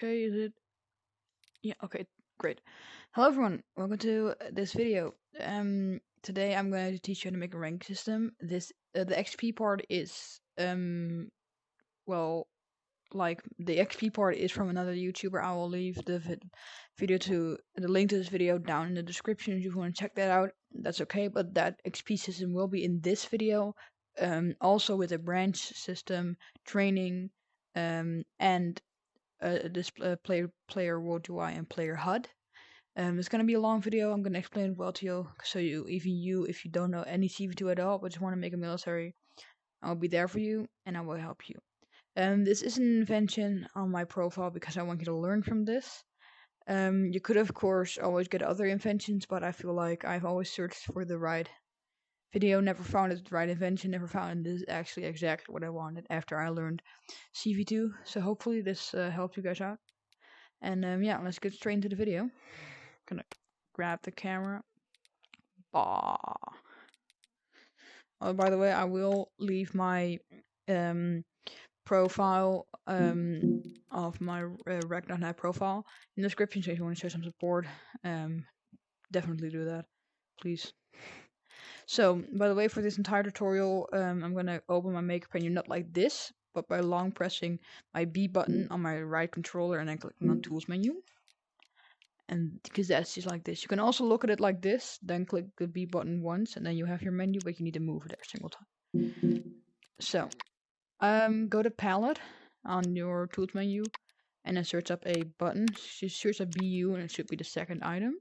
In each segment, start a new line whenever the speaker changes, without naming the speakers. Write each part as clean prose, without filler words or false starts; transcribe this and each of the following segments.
okay? Is it? Yeah, okay, great. Hello everyone, welcome to this video. Today I'm going to teach you how to make a rank system. The XP part is well, like the XP part is from another YouTuber. I will leave the link to this video down in the description if you want to check that out. That's okay, but that XP system will be in this video. Also with a branch system, training, and this player world UI and player HUD. It's gonna be a long video. I'm gonna explain it well to you, so if you don't know any CV2 at all, but just want to make a military, I'll be there for you and I will help you. This is an invention on my profile because I want you to learn from this. You could of course always get other inventions, but I feel like I've always searched for the right video, never found it the right invention, never found this actually exactly what I wanted after I learned CV2. So hopefully this helps you guys out. And yeah, let's get straight into the video. Gonna grab the camera. Bah. Oh, by the way, I will leave my profile of my Rec.net profile in the description, so if you want to show some support, definitely do that, please. So, by the way, for this entire tutorial, I'm gonna open my makeup menu not like this, but by long pressing my B button on my right controller and then clicking on Tools menu. And because that's just like this. You can also look at it like this, then click the B button once, and then you have your menu, but you need to move it every single time. So, go to Palette on your Tools menu, and then search up a button. Just search up BU, and it should be the second item.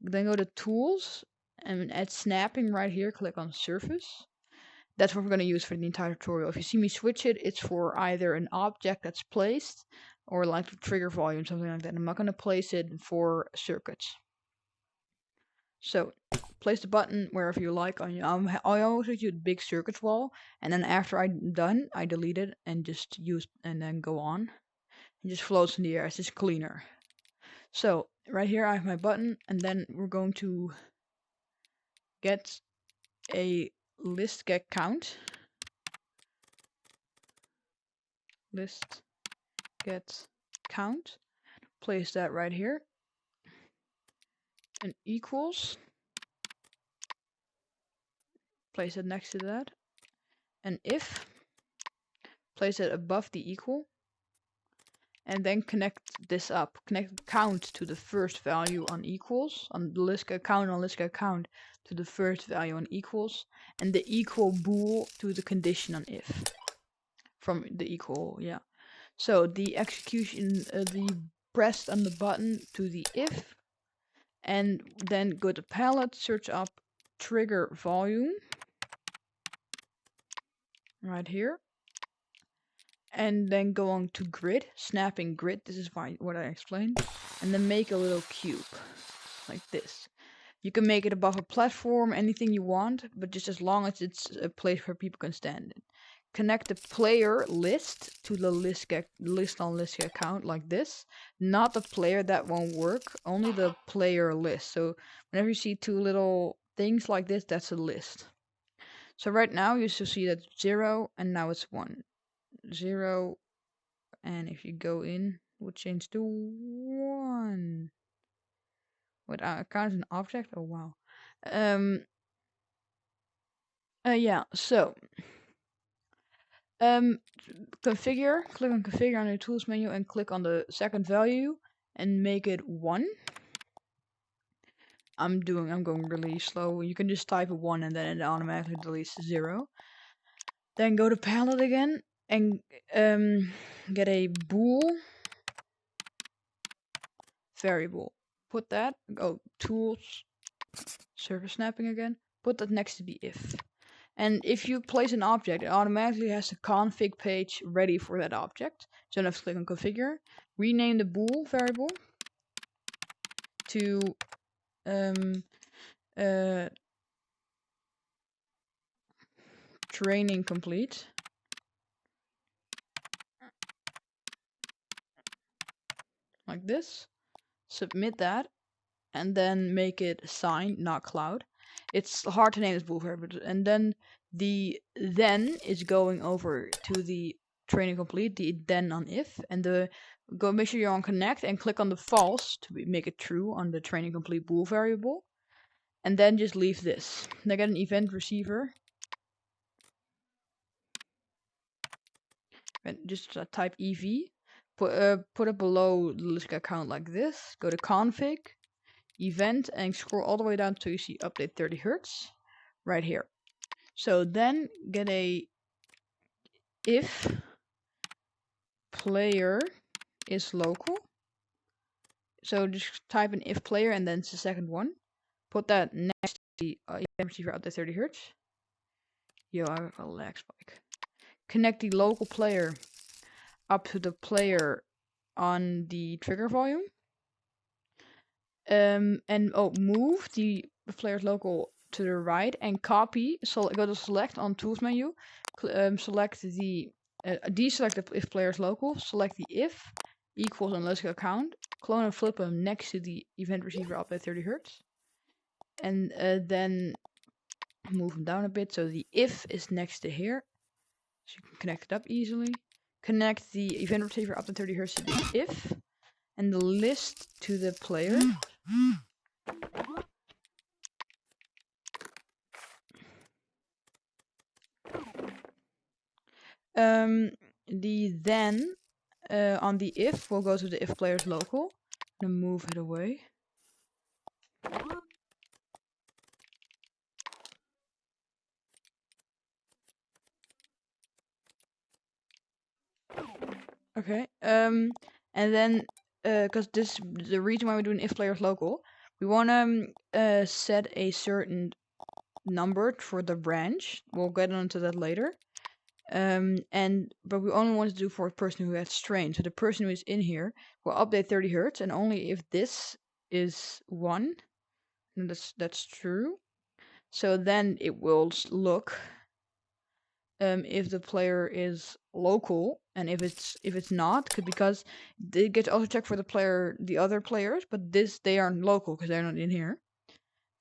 Then go to Tools, and at Snapping right here, click on Surface. That's what we're going to use for the entire tutorial. If you see me switch it, it's for either an object that's placed, or like the trigger volume, something like that. I'm not going to place it for circuits. So, place the button wherever you like. I always use a big circuits wall, and then after I'm done, I delete it and just use, and then go on. It just floats in the air. It's just cleaner. So, right here I have my button, and then we're going to get a list get count. List get count. Place that right here. And equals. Place it next to that. And if. Place it above the equal. And then connect this up. Connect count to the first value on equals. On the list get count on list get count to the first value on equals. And the equal bool to the condition on if. From the equal, yeah. So the execution, the pressed on the button to the if, and then go to palette, search up trigger volume, right here, and then go on to grid, snapping grid. This is what I explained, and then make a little cube, like this. You can make it above a platform, anything you want, but just as long as it's a place where people can stand in. Connect the player list to the list on list account like this. Not the player, that won't work. Only the player list. So whenever you see two little things like this, that's a list. So right now you should see that 0 and now it's 1. 0, and if you go in, we'll change to 1. What account is an object? Oh wow. Yeah. So. Configure, click on configure on your tools menu and click on the second value and make it 1. I'm going really slow. You can just type a 1 and then it automatically deletes 0. Then go to palette again and get a bool variable. Put that, go tools, surface snapping again, put that next to the if. And if you place an object, it automatically has a config page ready for that object. So let's click on configure. Rename the bool variable to training complete. Like this. Submit that. And then make it sign, not cloud. It's hard to name this bool variable. And then the then is going over to the training complete, the then on if, and go make sure you're on connect and click on the false to make it true on the training complete bool variable, and then just leave this. Then get an event receiver. And just type ev, put it below the list account like this. Go to config, event, and scroll all the way down till you see update 30 hertz right here. So then get a if player is local. So just type an if player and then it's the second one. Put that next to the event receiver update 30 hertz. Yo, I have a lag spike. Connect the local player up to the player on the trigger volume. Move the player's local to the right and copy. So go to select on tools menu. Select the deselect the if player's local. Select the if equals on local account. Clone and flip them next to the event receiver up at 30 hertz. And then move them down a bit so the if is next to here. So you can connect it up easily. Connect the event receiver up to 30 hertz to the if. And the list to the player. The then on the if will go to the if player's local. Then move it away. Okay. And then because the reason why we're doing if player's local, we want to set a certain number for the branch. We'll get onto that later. But we only want to do for a person who has strain. So the person who is in here will update 30 hertz, and only if this is 1, and that's true. So then it will look if the player is local, and if it's not, because it gets also checked for the other players, but they aren't local because they're not in here.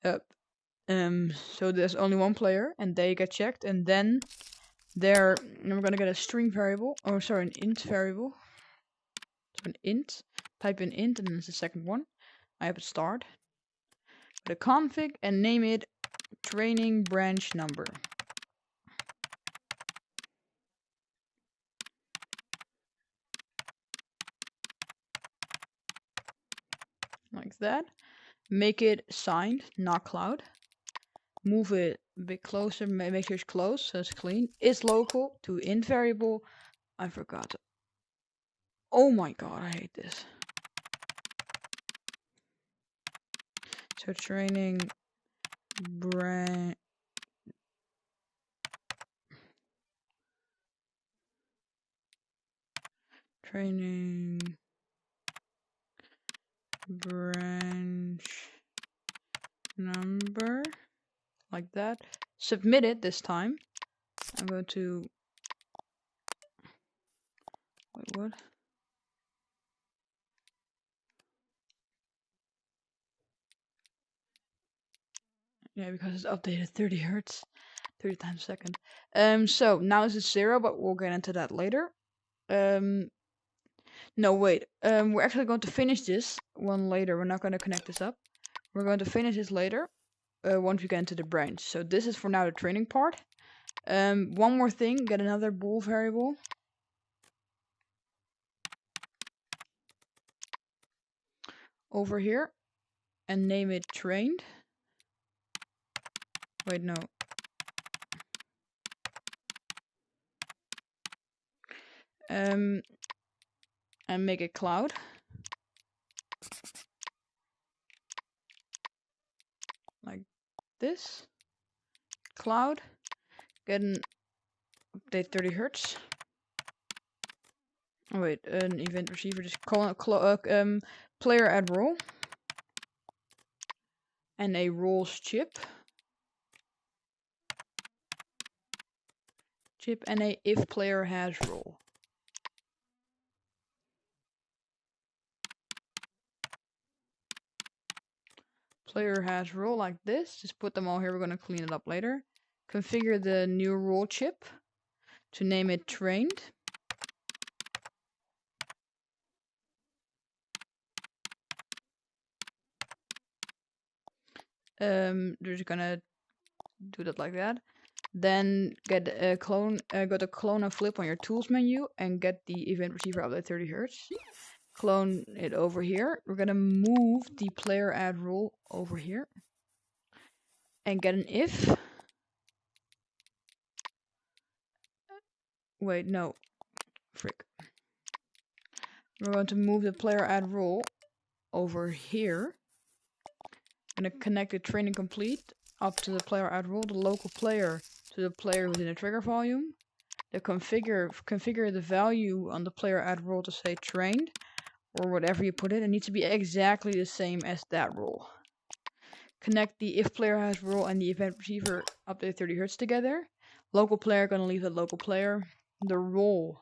So there's only one player, and they get checked, and then we're gonna get a string variable, or sorry, an int variable. So an int, type in int, and then it's the second one. I have a start. Go to config and name it training branch number. Like that. Make it signed, not cloud. Move it a bit closer, make sure it's close, so it's clean. Is local to int variable. I forgot. Oh my god, I hate this. So training branch. Training branch number, like that. Submit it this time. I'm going to wait, what? Yeah, because it's updated 30 hertz, 30 times a second. So now it's 0, but we'll get into that later. No, wait. We're actually going to finish this one later. We're not going to connect this up. We're going to finish this later. Once we get into the branch. So this is for now the training part. One more thing, get another bool variable. Over here. And name it trained. Wait, no. And make it cloud. Like this. Cloud. Get an update 30 hertz. Oh wait, an event receiver. Just call player add role. And a roles chip. And a if player has role. Player has role like this. Just put them all here. We're going to clean it up later. Configure the new role chip to name it trained. Just gonna do that like that. Then get a clone, go to clone and flip on your tools menu and get the event receiver update 30 Hz. Clone it over here. We're gonna move the player add rule over here and get an if. Wait, no, frick. We're going to move the player add rule over here. I'm gonna connect the training complete up to the player add rule, the local player to the player within the trigger volume. The configure the value on the player add rule to say trained, or whatever you put it. It needs to be exactly the same as that rule. Connect the if player has rule and the event receiver update 30 Hz together. Local player gonna leave that local player. The role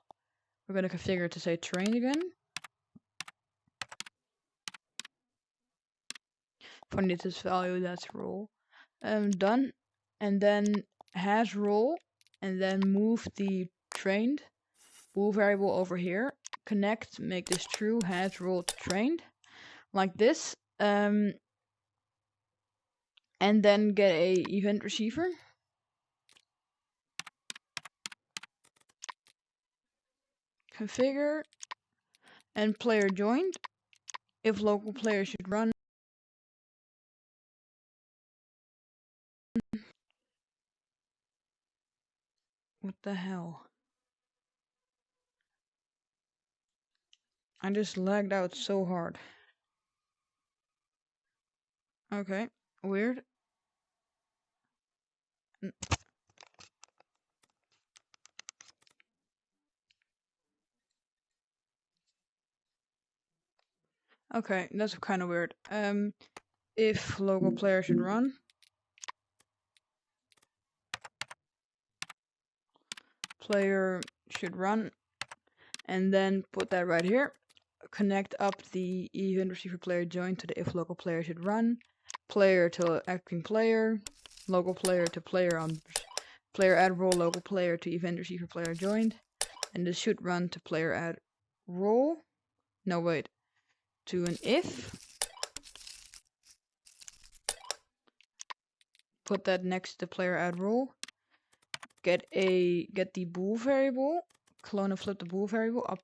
we're gonna configure to say trained again. For this value, that's role. Done. And then has role, and then move the trained bool variable over here. Connect, make this true, has role to trained, like this. And then get a event receiver. Configure and player joined. If local player should run. What the hell? I just lagged out so hard. Okay, weird. Okay, that's kind of weird. If local player should run. Player should run. And then put that right here. Connect up the event receiver player joined to the if local player should run. Player to acting player. Local player to player on player add role, local player to event receiver player joined. And this should run to player add role. No, wait. To an if. Put that next to player add role. Get the bool variable. Clone and flip the bool variable up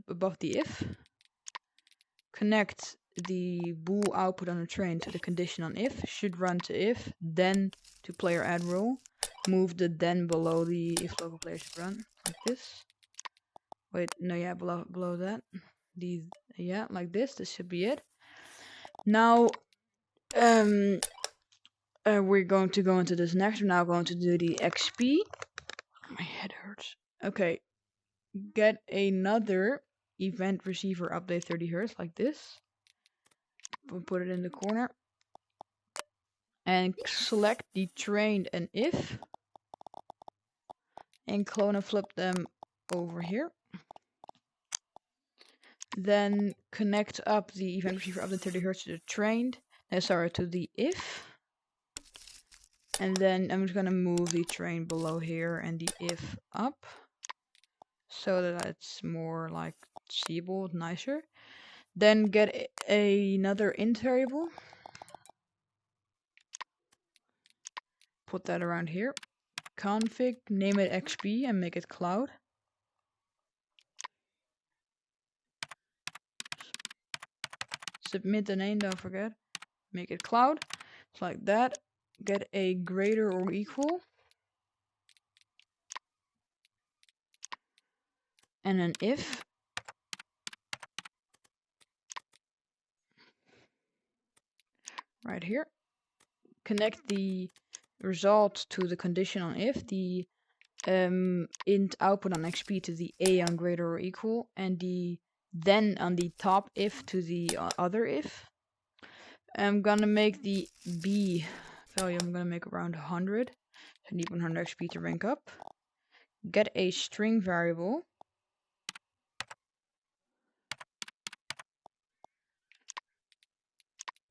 above the if. Connect the bool output on the train to the condition on if. Should run to if, then to player add role. Move the then below the if local player should run, like this. Wait, no, yeah, below that. Yeah, like this. This should be it. Now, we're going to go into this next. We're now going to do the XP. My head hurts. Okay, get another event receiver update 30 Hz, like this. We'll put it in the corner. And select the trained and if. And clone and flip them over here. Then connect up the event receiver up to 30 Hz to the trained. Sorry, to the if. And then I'm just gonna move the train below here and the if up. So that it's more like seeable, nicer. Then get another int variable. Put that around here. Config, name it XP and make it cloud. Submit the name, don't forget. Make it cloud. It's like that. Get a greater or equal. And an if. Right here. Connect the result to the condition on if. The int output on XP to the A on greater or equal. And the then on the top if to the other if. I'm gonna make the B value, I'm gonna make around 100. I need 100 XP to rank up. Get a string variable.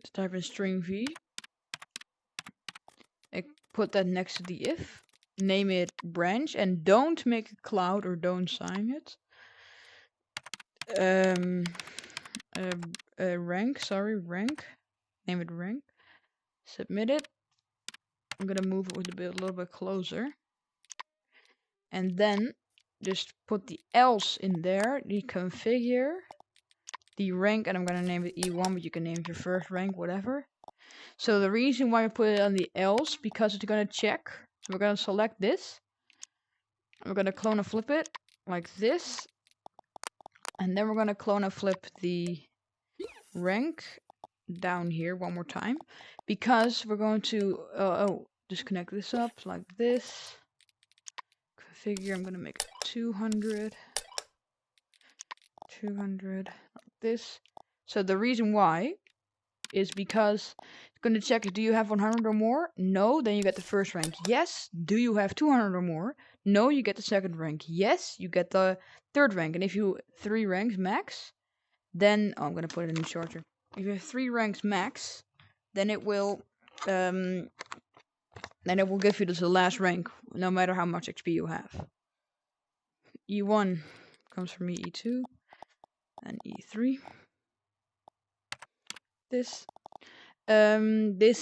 Let's type in string v. I put that next to the if. Name it branch and don't make it cloud or don't sign it. Rank. Name it rank. Submit it. I'm gonna move it a little bit closer. And then just put the else in there, deconfigure the rank, and I'm gonna name it E1, but you can name it your first rank, whatever. So the reason why I put it on the else, because it's gonna check. So we're gonna select this. We're gonna clone and flip it like this. And then we're gonna clone and flip the rank down here one more time. Because we're going to disconnect this up like this. Configure, I'm gonna make it 200. 200 like this. So the reason why is because it's going to check, do you have 100 or more? No, then you get the first rank. Yes. Do you have 200 or more? No, you get the second rank. Yes, you get the third rank. And if you 3 ranks max, then I'm going to put it in the charger. If you have 3 ranks max, then it will give you the last rank, no matter how much XP you have. E1 comes from me, E2 and E3. This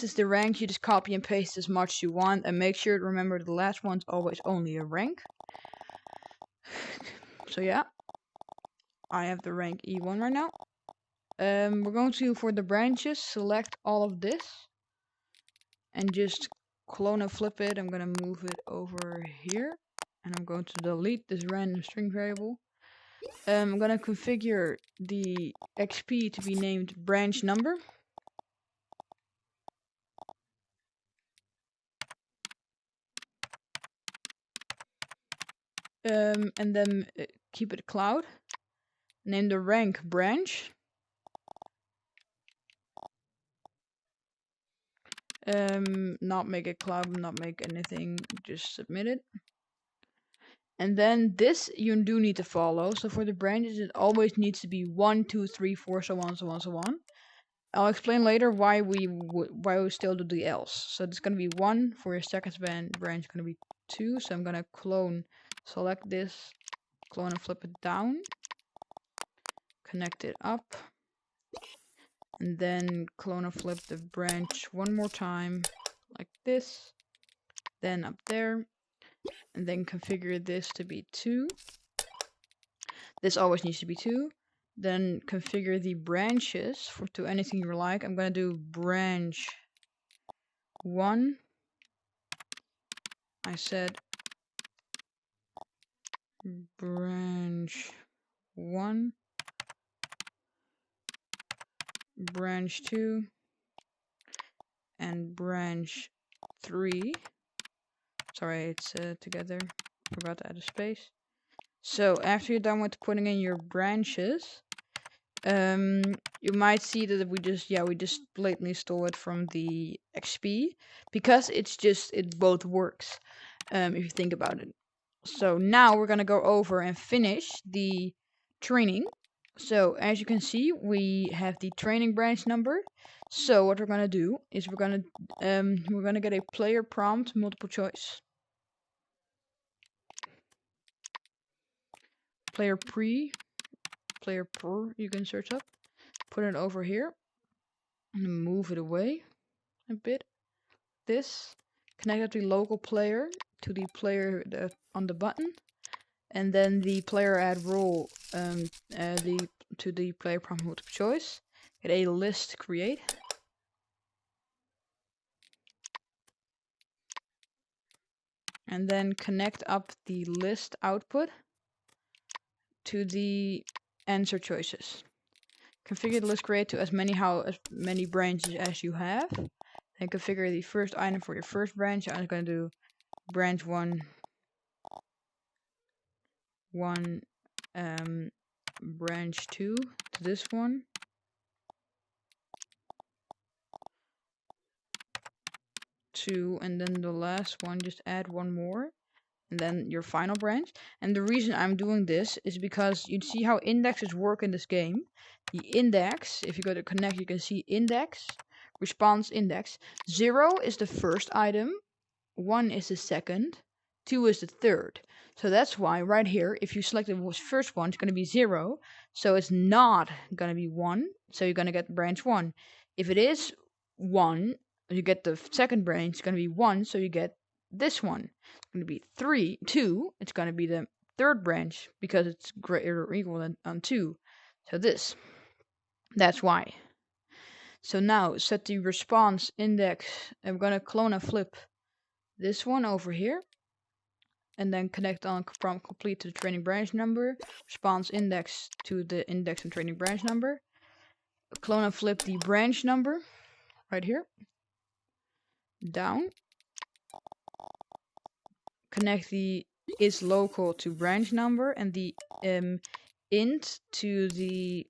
is the rank. You just copy and paste as much as you want, and make sure to remember the last one's always only a rank. So yeah, I have the rank E1 right now. We're going to, for the branches, select all of this and just clone and flip it. I'm gonna move it over here, and I'm going to delete this random string variable. I'm gonna configure the XP to be named branch number. And then keep it cloud. Name the rank branch. Not make it cloud, not make anything, just submit it. And then this you do need to follow. So for the branches, it always needs to be 1, 2, 3, 4, so on, so on, so on. I'll explain later why we still do the else. So it's gonna be 1 for your second branch, gonna be 2. So I'm gonna clone, select this, clone and flip it down, connect it up, and then clone and flip the branch one more time, like this, then up there, and then configure this to be 2. This always needs to be 2. Then configure the branches to anything you like. I'm gonna do branch 1. I said branch 1, branch 2, and branch 3. Sorry, it's together. Forgot to add a space. So after you're done with putting in your branches, you might see that we just blatantly stole it from the XP, because it both works, if you think about it. So now we're gonna go over and finish the training. So as you can see, we have the training branch number. So what we're gonna do is we're gonna get a player prompt multiple choice. Player per, you can search up. Put it over here and move it away a bit. This, connect up the local player to the player on the button, and then the player add role to the player prompt multiple choice. Get a list create. And then connect up the list output to the answer choices. Configure the list create to as many branches as you have. Then configure the first item for your first branch. I'm going to do branch 1, branch 2 to this one. 2, and then the last one, just add one more. And then your final branch. And the reason I'm doing this is because you see how indexes work in this game. The index, if you go to connect, you can see index, response index. 0 is the first item, 1 is the second, 2 is the third. So that's why right here, if you select the first one, it's going to be 0. So it's not going to be 1. So you're going to get branch 1. If it is 1, you get the second branch, it's going to be 1, so you get this one. It's going to be 2, it's going to be the third branch, because it's greater or equal than 2. So this. That's why. So now, set the response index. I'm going to clone and flip this one over here. And then connect on from complete to the training branch number. Response index to the index and training branch number. Clone and flip the branch number right here. Down. Connect the is local to branch number and the int to the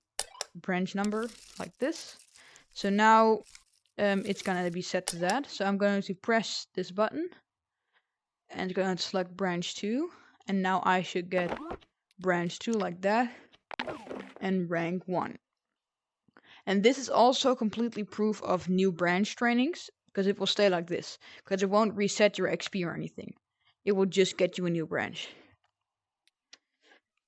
branch number like this. So now it's gonna be set to that. So I'm going to press this button and going to select branch 2, and now I should get branch 2 like that and rank 1. And this is also completely proof of new branch trainings, because it will stay like this, because it won't reset your XP or anything. It will just get you a new branch.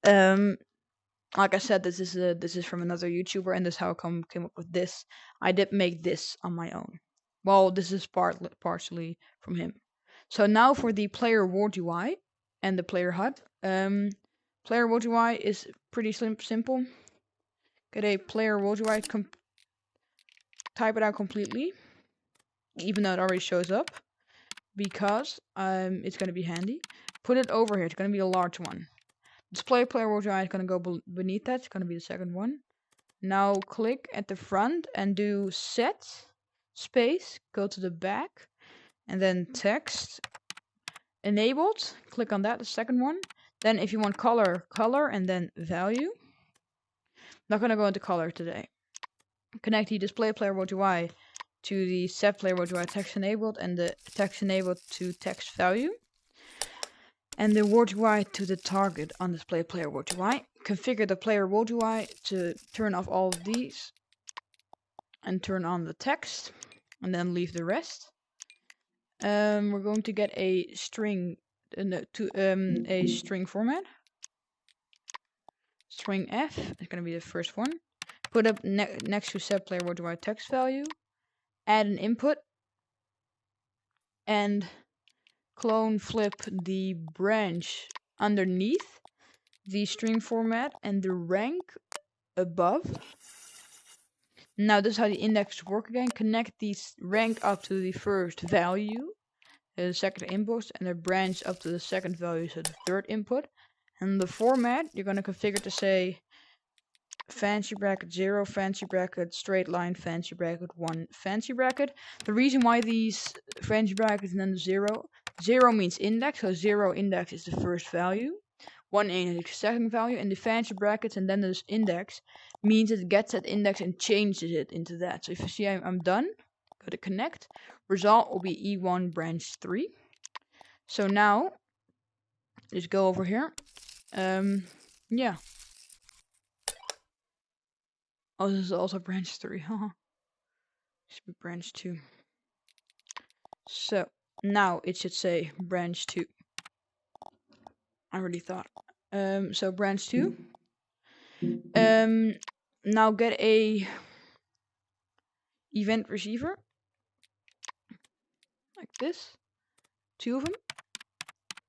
Like I said, this is from another YouTuber, and this is how I came up with this. I did make this on my own. Well, this is partially from him. So now for the player world UI and the player HUD. Player world UI is pretty simple. Get a player world UI, type it out completely, even though it already shows up, because it's going to be handy. Put it over here. It's going to be a large one. Display player world UI is going to go beneath that. It's going to be the second one. Now click at the front and do set space. Go to the back and then text enabled. Click on that, the second one. Then if you want color, and then value. Not going to go into color today. Connect the display player world UI to the set player world UI text enabled and the text enabled to text value. And the world UI to the target on display player world UI. Configure the player world UI to turn off all of these and turn on the text, and then leave the rest. We're going to get a string a string format. String F is going to be the first one. Put up next to set player world UI text value. Add an input and clone flip the branch underneath the string format and the rank above. Now this is how the indexes work again. Connect the rank up to the first value, the second input, and the branch up to the second value, so the third input. And the format you're going to configure to say fancy bracket 0, fancy bracket, straight line, fancy bracket 1, fancy bracket. The reason why these fancy brackets and then the 0 means index, so 0 index is the first value, 1 is the second value, and the fancy brackets and then this index means it gets that index and changes it into that. So if you see I'm done, go to connect. Result will be E1 branch 3. So now, just go over here. Yeah. Oh, this is also branch 3, haha. Should be branch 2. So, now it should say branch 2. I already thought. So branch 2. Now get a event receiver. Like this. 2 of them.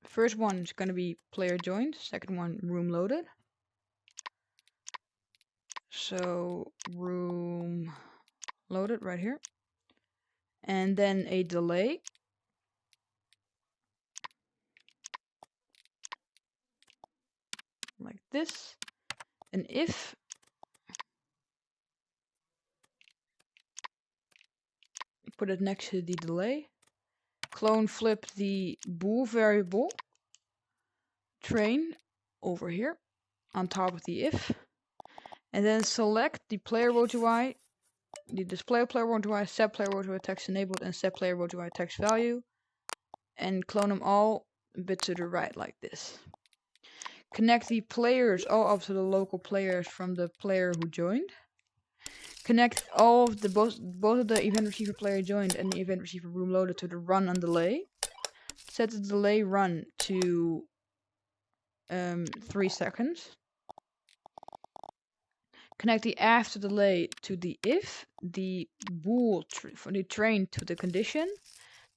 First one is going to be player joined. Second one, room loaded. So, room loaded right here. And then a delay. Like this. An if. Put it next to the delay. Clone flip the bool variable train over here on top of the if. And then select the player world UI, the display player world UI, set player world UI text enabled, and set player world UI text value. And clone them all a bit to the right like this. Connect the players all up to the local players from the player who joined. Connect all of the both of the event receiver player joined and the event receiver room loaded to the run on delay. Set the delay run to 3 seconds. Connect the after delay to the if, the bool for the train to the condition,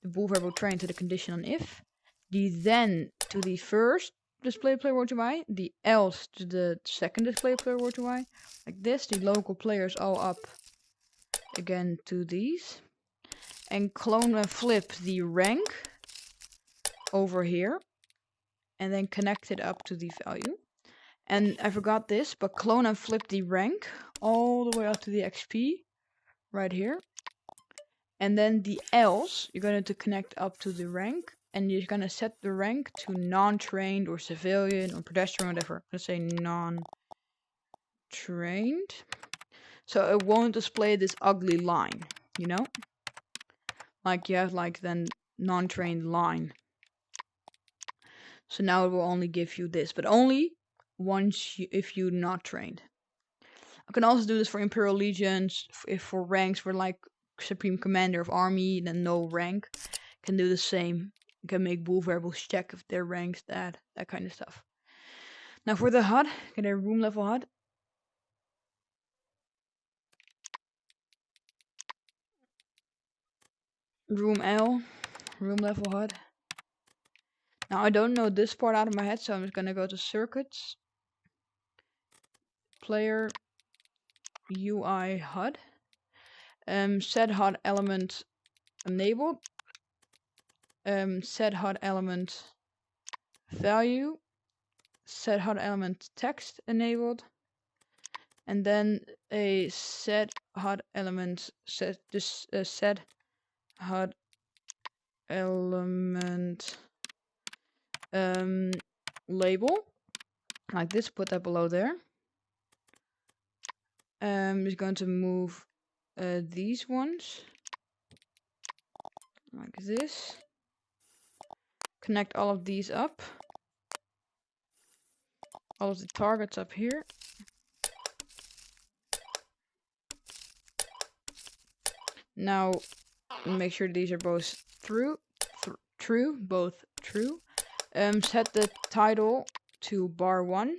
the bool variable train to the condition on if, the then to the first display player word UI, the else to the second display player word UI, like this. The local players all up again to these, and clone and flip the rank over here, and then connect it up to the value. And I forgot this, but clone and flip the rank all the way up to the XP right here. And then the else, you're going to connect up to the rank, and you're going to set the rank to non-trained or civilian or pedestrian, whatever. Let's say non-trained. So it won't display this ugly line, you know? Like you have like then non-trained line. So now it will only give you this, but only once if you're not trained. I can also do this for Imperial Legions, if for ranks for like Supreme Commander of Army, then no rank. Can do the same. You can make bool variables check if their ranks that kind of stuff. Now for the HUD, get a room level HUD. Room L, room level HUD. Now I don't know this part out of my head, so I'm just gonna go to circuits, player, UI HUD, set HUD element enabled, set HUD element value, set HUD element text enabled, and then a set HUD element set HUD element label, like this. Put that below there. Just going to move these ones like this. Connect all of these up. All of the targets up here. Now make sure these are both both true. Set the title to bar 1.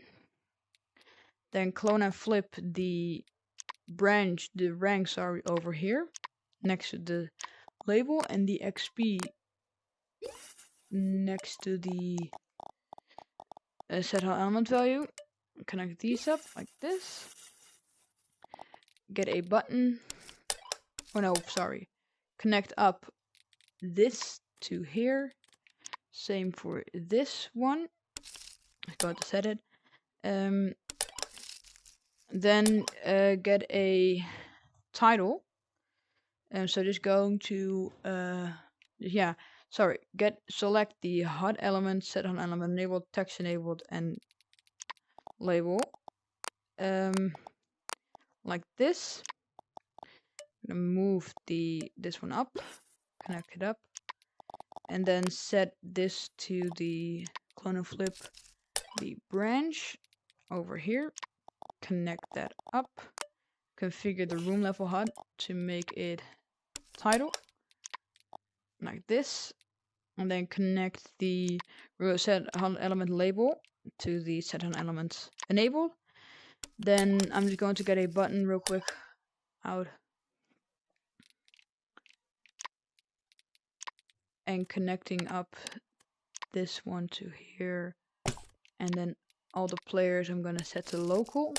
Then clone and flip the branch, the ranks are over here next to the label, and the XP next to the set HUD element value. Connect these up like this. Get a button. Oh no, sorry. Connect up this to here. Same for this one. I'm going to set it. Then get a title. So just going to select the HUD element, set HUD element enabled, text enabled, and label. Like this. I'm gonna move this one up, connect it up, and then set this to the clone and flip the branch over here. Connect that up. Configure the room level HUD to make it title like this, and then connect the set HUD element label to the set HUD element enabled. Then I'm just going to get a button real quick out and connecting up this one to here, and then all the players I'm gonna set to local.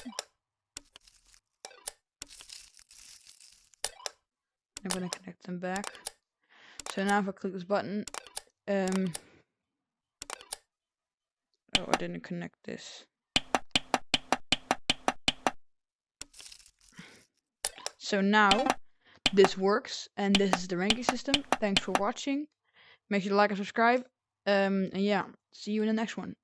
I'm gonna connect them back. So now if I click this button, oh, I didn't connect this. So now this works, and this is the ranking system. Thanks for watching. Make sure to like and subscribe. And yeah, see you in the next one.